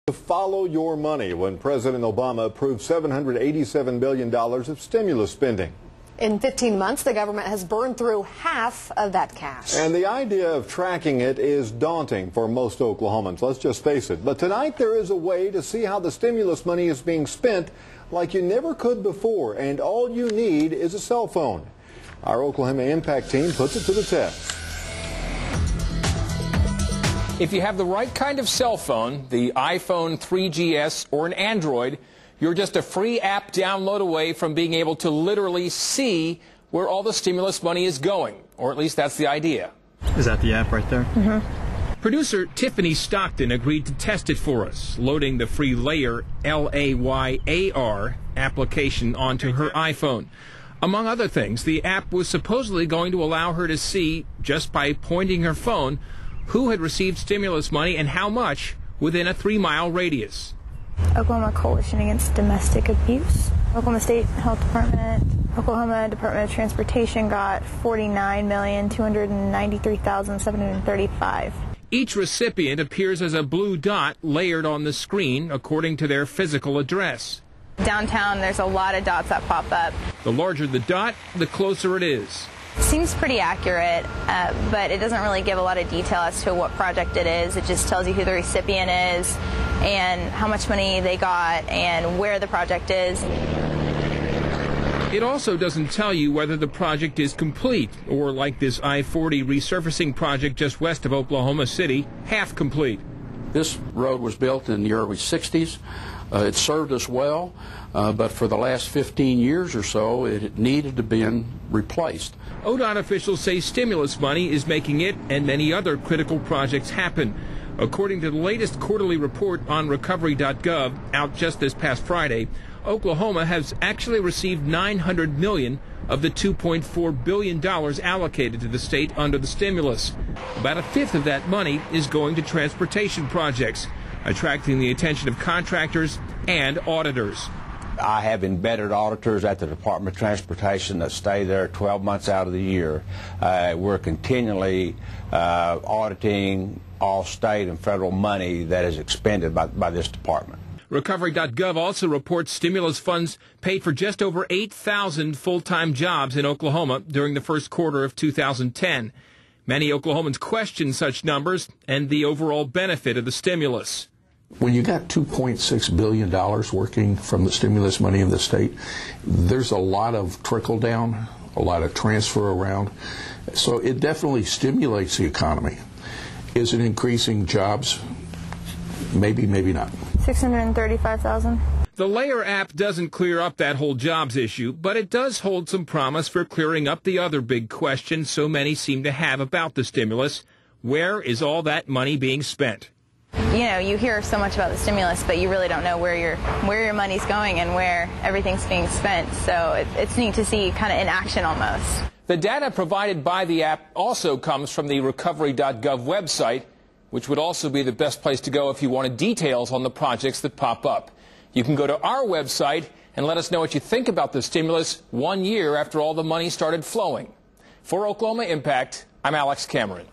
To follow your money when President Obama approved $787 billion of stimulus spending. In 15 months, the government has burned through half of that cash. And the idea of tracking it is daunting for most Oklahomans, let's just face it. But tonight there is a way to see how the stimulus money is being spent like you never could before, and all you need is a cell phone. Our Oklahoma Impact team puts it to the test. If you have the right kind of cell phone, the iPhone 3GS or an Android, you're just a free app download away from being able to literally see where all the stimulus money is going, or at least that's the idea. Is that the app right there? Mm-hmm. Producer Tiffany Stockton agreed to test it for us, loading the free Layar, L-A-Y-A-R, application onto her iPhone. Among other things, the app was supposedly going to allow her to see, just by pointing her phone, who had received stimulus money and how much within a 3-mile radius. Oklahoma Coalition Against Domestic Abuse, Oklahoma State Health Department, Oklahoma Department of Transportation got $49,293,735. Each recipient appears as a blue dot layered on the screen according to their physical address. Downtown, there's a lot of dots that pop up. The larger the dot, the closer it is. Seems pretty accurate, but it doesn't really give a lot of detail as to what project it is. It just tells you who the recipient is and how much money they got and where the project is. It also doesn't tell you whether the project is complete or, like this I-40 resurfacing project just west of Oklahoma City, half complete. This road was built in the early 60s. It served us well, but for the last 15 years or so, it needed to be replaced. ODOT officials say stimulus money is making it and many other critical projects happen. According to the latest quarterly report on recovery.gov, out just this past Friday, Oklahoma has actually received $900 million of the $2.4 billion allocated to the state under the stimulus. About a fifth of that money is going to transportation projects, attracting the attention of contractors and auditors. I have embedded auditors at the Department of Transportation that stay there 12 months out of the year. We're continually auditing all state and federal money that is expended by this department. Recovery.gov also reports stimulus funds paid for just over 8,000 full-time jobs in Oklahoma during the first quarter of 2010. Many Oklahomans question such numbers and the overall benefit of the stimulus. When you got $2.6 billion working from the stimulus money in the state, there's a lot of trickle down, a lot of transfer around. So it definitely stimulates the economy. Is it increasing jobs? Maybe, maybe not. 635,000. The Layar app doesn't clear up that whole jobs issue, but it does hold some promise for clearing up the other big question so many seem to have about the stimulus. Where is all that money being spent? You know, you hear so much about the stimulus, but you really don't know where your money's going and where everything's being spent. So it's neat to see kind of in action almost. The data provided by the app also comes from the recovery.gov website, which would also be the best place to go if you wanted details on the projects that pop up. You can go to our website and let us know what you think about the stimulus 1 year after all the money started flowing. For Oklahoma Impact, I'm Alex Cameron.